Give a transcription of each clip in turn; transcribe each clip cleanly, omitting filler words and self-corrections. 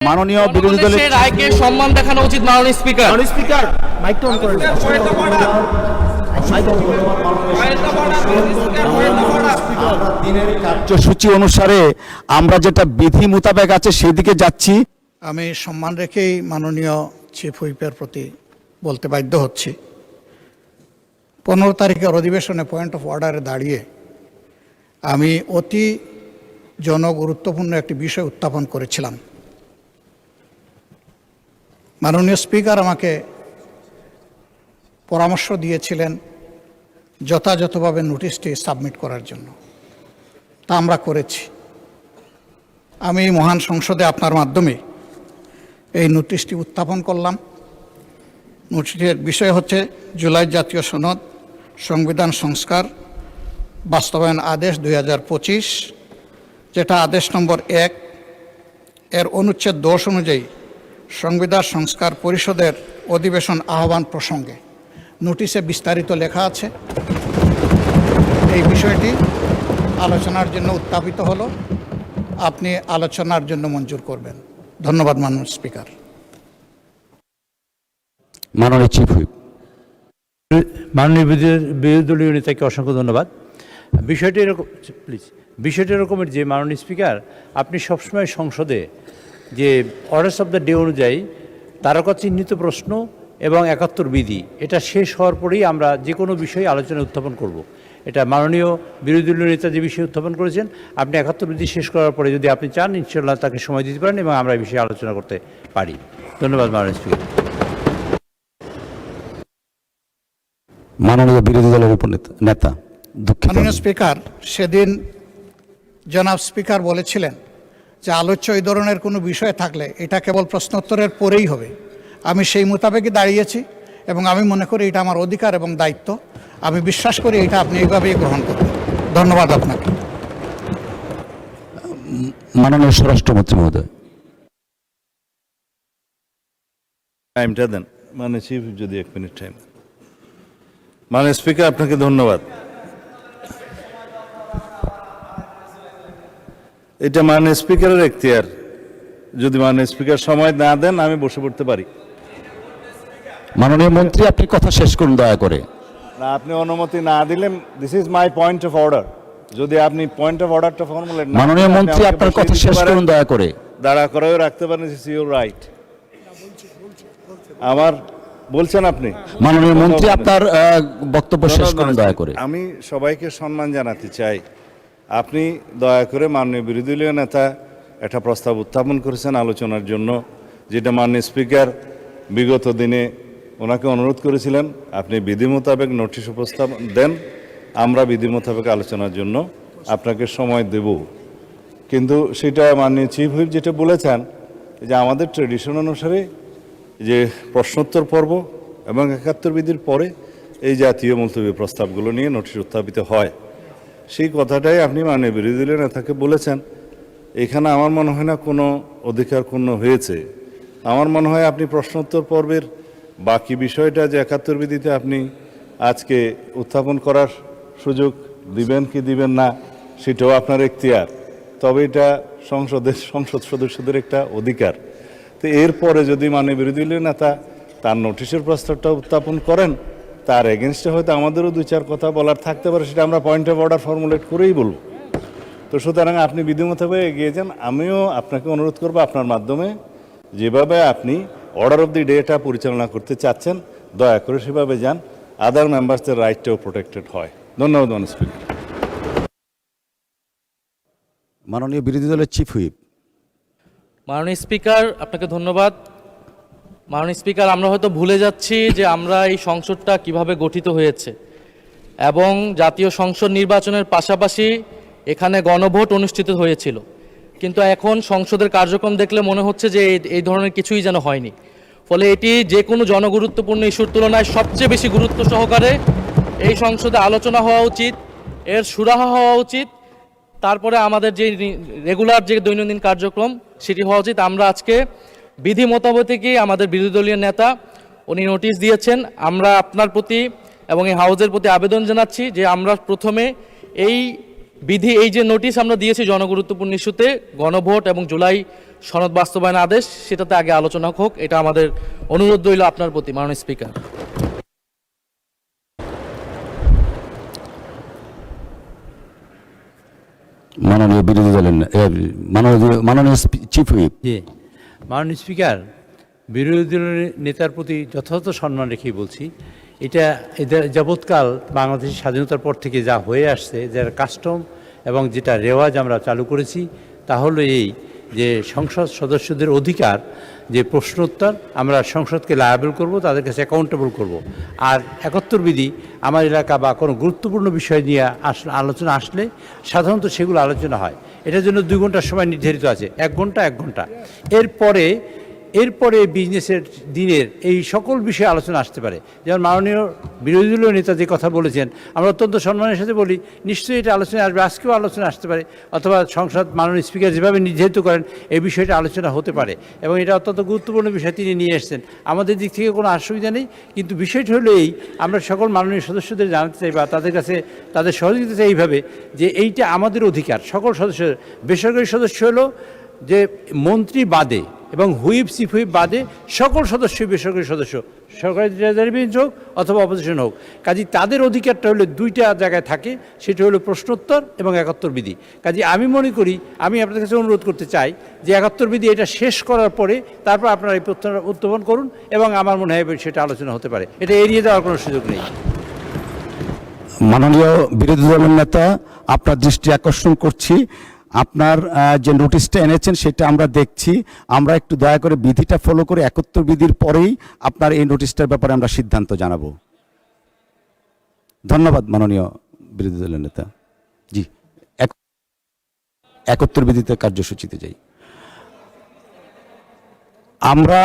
মাননীয় বিরোধী দলের রায়কে সম্মান দেখানো উচিত মাননীয় স্পিকার। স্পিকার মাইকটা অন করেন। দিনের কার্যসূচি অনুসারে আমরা যেটা বিধি মোতাবেক আছে সেদিকে যাচ্ছি। আমি সম্মান রেখেই মাননীয় চিফ হুইপের প্রতি বলতে বাধ্য হচ্ছি, 15 তারিখের অধিবেশনে পয়েন্ট অফ অর্ডারে দাঁড়িয়ে আমি অতি জনগুরুত্বপূর্ণ একটি বিষয় উত্থাপন করেছিলাম। মাননীয় স্পিকার আমাকে পরামর্শ দিয়েছিলেন যথাযথভাবে নোটিশটি সাবমিট করার জন্য, তা আমরা করেছি। আমি মহান সংসদে আপনার মাধ্যমে এই নোটিশটি উত্থাপন করলাম। নোটিশের বিষয় হচ্ছে জুলাই জাতীয় সনদ সংবিধান সংস্কার বাস্তবায়ন আদেশ 2025, যেটা আদেশ নম্বর 1 এর অনুচ্ছেদ 10 অনুযায়ী সংবিধান সংস্কার পরিষদের অধিবেশন আহ্বান প্রসঙ্গে। নোটিশে বিস্তারিত লেখা আছে। এই বিষয়টি আলোচনার জন্য উত্থাপিত হলো, আপনি আলোচনার জন্য মঞ্জুর করবেন। ধন্যবাদ মাননীয় স্পিকার। মাননীয় চিফ হুইপ। মাননীয় বিরোধী দলীয় নেতাকে অসংখ্য ধন্যবাদ। বিষয়টি এরকম, প্লিজ, বিষয়টি এরকমের যে মাননীয় স্পিকার, আপনি সবসময় সংসদে যে অর্ডার্স অফ দ্য ডে অনুযায়ী তারকা চিহ্নিত প্রশ্ন এবং 71 বিধি, এটা শেষ হওয়ার পরেই আমরা যে কোনো বিষয়ে আলোচনা উত্থাপন করব। এটা মাননীয় বিরোধী দলীয় নেতা যে বিষয়ে উত্থাপন করেছেন, আপনি 71 বিধি শেষ করার পরে যদি আপনি চান, ইনশাআল্লাহ তাকে সময় দিতে পারেন এবং আমরা এই বিষয়ে আলোচনা করতে পারি। ধন্যবাদ মাননীয় স্পিকার। মাননীয় বিরোধী দলের উপনেতা। মাননীয় স্পিকার, সেদিন জনাব স্পিকার বলেছিলেন যে আলোচ্য এই ধরনের কোনো বিষয় থাকলে এটা কেবল প্রশ্নোত্তরের পরেই হবে। আমি সেই মোতাবেকই দাঁড়িয়েছি এবং আমি মনে করি এটা আমার অধিকার এবং দায়িত্ব। আমি বিশ্বাস করি এটা আপনি এইভাবেই গ্রহণ করবেন। ধন্যবাদ আপনাকে। মাননীয় স্বরাষ্ট্রমন্ত্রী মহোদয়। টাইমটা দেন মানে চিফ, যদি 1 মিনিট টাইম। মাননীয় স্পিকার, আপনাকে ধন্যবাদ। এটা মাননীয় স্পিকারের এখতিয়ার, যদি মাননীয় স্পিকার সময় না দেন আমি বসে পড়তে পারি। মাননীয় মন্ত্রী, আপনি কথা শেষ করুন দয়া করে। না, আপনি অনুমতি না দিলেন, this is my point of order. যদি আপনি পয়েন্ট অফ অর্ডারটা ফর্মুলেট না, মাননীয় মন্ত্রী, আপনার কথা শেষ করুন দয়া করে। দাঁড়া করেও রাখতে পারেন, দিস ইজ ইউর রাইট। আমার বলছেন আপনি। মাননীয় মন্ত্রী, আপনার বক্তব্য শেষ করুন দয়া করে। আমি সবাইকে সম্মান জানাতে চাই। আপনি দয়া করে মাননীয় বিরোধী দলীয় নেতা একটা প্রস্তাব উত্থাপন করেছেন আলোচনার জন্য, যেটা মাননীয় স্পিকার বিগত দিনে ওনাকে অনুরোধ করেছিলেন আপনি বিধি মোতাবেক নোটিশ উপস্থাপন দেন, আমরা বিধি মোতাবেক আলোচনার জন্য আপনাকে সময় দেব। কিন্তু সেটা মাননীয় চিফ হুইপ যেটা বলেছেন যে আমাদের ট্রেডিশন অনুসারে যে প্রশ্নোত্তর পর্ব এবং 71 বিধির পরে এই জাতীয় মুলতবি প্রস্তাবগুলো নিয়ে নোটিশ উত্থাপিত হয়, সেই কথাটাই আপনি মাননীয় বিরোধী দলীয় নেতাকে বলেছেন। এখানে আমার মনে হয় না কোনো অধিকার ক্ষুণ্ণ হয়েছে। আমার মনে হয় আপনি প্রশ্নোত্তর পর্বের বাকি বিষয়টা যে 71 বিধিতে আপনি আজকে উত্থাপন করার সুযোগ দিবেন কি দিবেন না সেটাও আপনার এখতিয়ার, তবে এটা সংসদ সদস্যদের একটা অধিকার। তো এরপরে যদি মাননীয় বিরোধী দলীয় নেতা তার নোটিশের প্রস্তাবটা উত্থাপন করেন, তার এগেনস্টে হয়তো আমাদেরও 2-4 কথা বলার থাকতে পারে, সেটা আমরা পয়েন্ট অফ অর্ডার ফর্মুলেট করেই বলব। তো সুতরাং আপনি বিধি মোতাবেক এগিয়ে যান। আমিও আপনাকে অনুরোধ করব আপনার মাধ্যমে যেভাবে আপনি অর্ডার অফ দি ডেটা পরিচালনা করতে চাচ্ছেন, দয়া করে সেভাবে যান, আদার মেম্বার্সদের রাইটটাও প্রোটেক্টেড হয়। ধন্যবাদ মাননীয় স্পিকার। মাননীয় বিরোধী দলের চিফ হুইপ। মাননীয় স্পিকার, আপনাকে ধন্যবাদ। মাননীয় স্পিকার, আমরা হয়তো ভুলে যাচ্ছি যে আমরা এই সংসদটা কিভাবে গঠিত হয়েছে এবং জাতীয় সংসদ নির্বাচনের পাশাপাশি এখানে গণভোট অনুষ্ঠিত হয়েছিল, কিন্তু এখন সংসদের কার্যক্রম দেখলে মনে হচ্ছে যে এই ধরনের কিছুই যেন হয়নি। ফলে এটি যে কোনো জনগুরুত্বপূর্ণ ইস্যুর তুলনায় সবচেয়ে বেশি গুরুত্ব সহকারে এই সংসদে আলোচনা হওয়া উচিত, এর সুরাহা হওয়া উচিত, তারপরে আমাদের যে রেগুলার যে দৈনন্দিন কার্যক্রম সেটি হওয়া উচিত। আমরা আজকে বিধি মোতাবেকই আমাদের বিরোধী দলীয় নেতা উনি নোটিশ দিয়েছেন। আমরা আপনার প্রতি এবং এই হাউজের প্রতি আবেদন জানাচ্ছি যে আমরা প্রথমে এই বিধি এই যে নোটিশ আমরা দিয়েছি জনগুরুত্বপূর্ণ ইস্যুতে গণভোট এবং জুলাই সনদ বাস্তবায়ন আদেশ, সেটাতে আগে আলোচনা হোক, এটা আমাদের অনুরোধ রইল আপনার প্রতি মাননীয় স্পিকার। মাননীয় বিরোধী দলের মাননীয় চিফ হুইপ। জি, মাননীয় স্পিকার, বিরোধী দলের নেতার প্রতি যথাযথ সম্মান রেখেই বলছি, এটা এদের যাবৎকাল বাংলাদেশের স্বাধীনতার পর থেকে যা হয়ে আসছে, যার কাস্টম এবং যেটা রেওয়াজ আমরা চালু করেছি, তা হলো এই যে সংসদ সদস্যদের অধিকার যে প্রশ্নোত্তর, আমরা সংসদকে লায়াবল করব, তাদের কাছে অ্যাকাউন্টেবল করব। আর 71 বিধি আমার এলাকা বা কোনো গুরুত্বপূর্ণ বিষয় নিয়ে আলোচনা আসলে সাধারণত সেগুলো আলোচনা হয়। এটার জন্য 2 ঘন্টার সময় নির্ধারিত আছে, 1 ঘন্টা 1 ঘন্টা। এরপরে বিজনেসের দিনের এই সকল বিষয়ে আলোচনা আসতে পারে। যেমন মাননীয় বিরোধী দলীয় নেতা যে কথা বলেছেন, আমরা অত্যন্ত সম্মানের সাথে বলি, নিশ্চয়ই এটা আলোচনা আসবে, আজকেও আলোচনা আসতে পারে, অথবা সংসদ মাননীয় স্পিকার যেভাবে নির্ধারিত করেন এই বিষয়টা আলোচনা হতে পারে, এবং এটা অত্যন্ত গুরুত্বপূর্ণ বিষয় তিনি নিয়ে এসেছেন। আমাদের দিক থেকে কোনো অসুবিধা নেই, কিন্তু বিষয়টা হলো এই, আমরা সকল মাননীয় সদস্যদের জানাতে চাই বা তাদের কাছে তাদের সহযোগিতা চাই এইভাবে যে এইটা আমাদের অধিকার, সকল সদস্যদের। বেসরকারি সদস্য হলো যে মন্ত্রী বাদে এবং হুইপ চিফ হুইপ বাদে সকল সদস্যই বেসরকারি সদস্য, সরকারি ট্রেজারি বেঞ্চ হোক অথবা অপোজিশন হোক। কাজে তাদের অধিকারটা হলো 2টা জায়গায় থাকে, সেটা হলো প্রশ্নোত্তর এবং 71 বিধি। কাজে আমি মনে করি, আমি আপনাদের কাছে অনুরোধ করতে চাই যে 71 বিধি এটা শেষ করার পরে তারপর আপনারা এই প্রশ্ন উত্থাপন করুন, এবং আমার মনে হয় সেটা আলোচনা হতে পারে, এটা এড়িয়ে যাওয়ার কোনো সুযোগ নেই। মাননীয় বিরোধী দলের নেতা, আপনার দৃষ্টি আকর্ষণ করছি, আপনার যে নোটিশটা এনেছেন সেটা আমরা দেখছি। আমরা একটু দয়া করে বিধিটা ফলো করে 71 বিধির পরেই আপনার এই নোটিশটার ব্যাপারে আমরা সিদ্ধান্ত জানাবো। ধন্যবাদ মাননীয় বিরোধী দলের নেতা। জি, 71 বিধিতে কার্যসূচিতে যাই। আমরা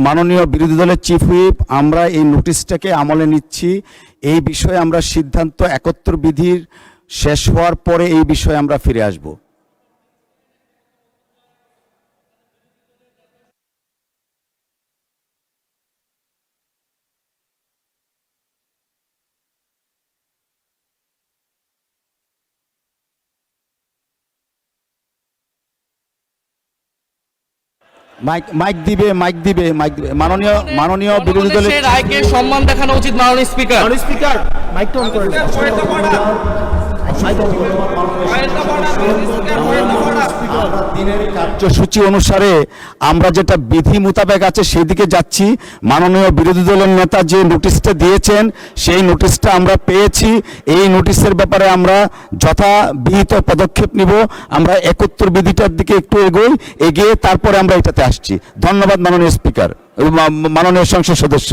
মাননীয় বিরোধী দলের চিফ হুইপ, আমরা এই নোটিশটাকে আমলে নিচ্ছি। এই বিষয়ে আমরা সিদ্ধান্ত 71 বিধির শেষ হওয়ার পরে এই বিষয়ে আমরা ফিরে আসব। মাইক দিবে মাননীয় বিরোধী দলের সেই রায়কে সম্মান দেখানো উচিত মাননীয় স্পিকার। কার্যসূচি অনুসারে আমরা যেটা বিধি মোতাবেক আছে সেদিকে যাচ্ছি। মাননীয় বিরোধী দলের নেতা যে নোটিশটা দিয়েছেন সেই নোটিশটা আমরা পেয়েছি। এই নোটিশের ব্যাপারে আমরা যথাবিহিত পদক্ষেপ নিব। আমরা 71 বিধিটার দিকে একটু এগিয়ে তারপরে আমরা এটাতে আসছি। ধন্যবাদ মাননীয় স্পিকার, মাননীয় সংসদ সদস্য।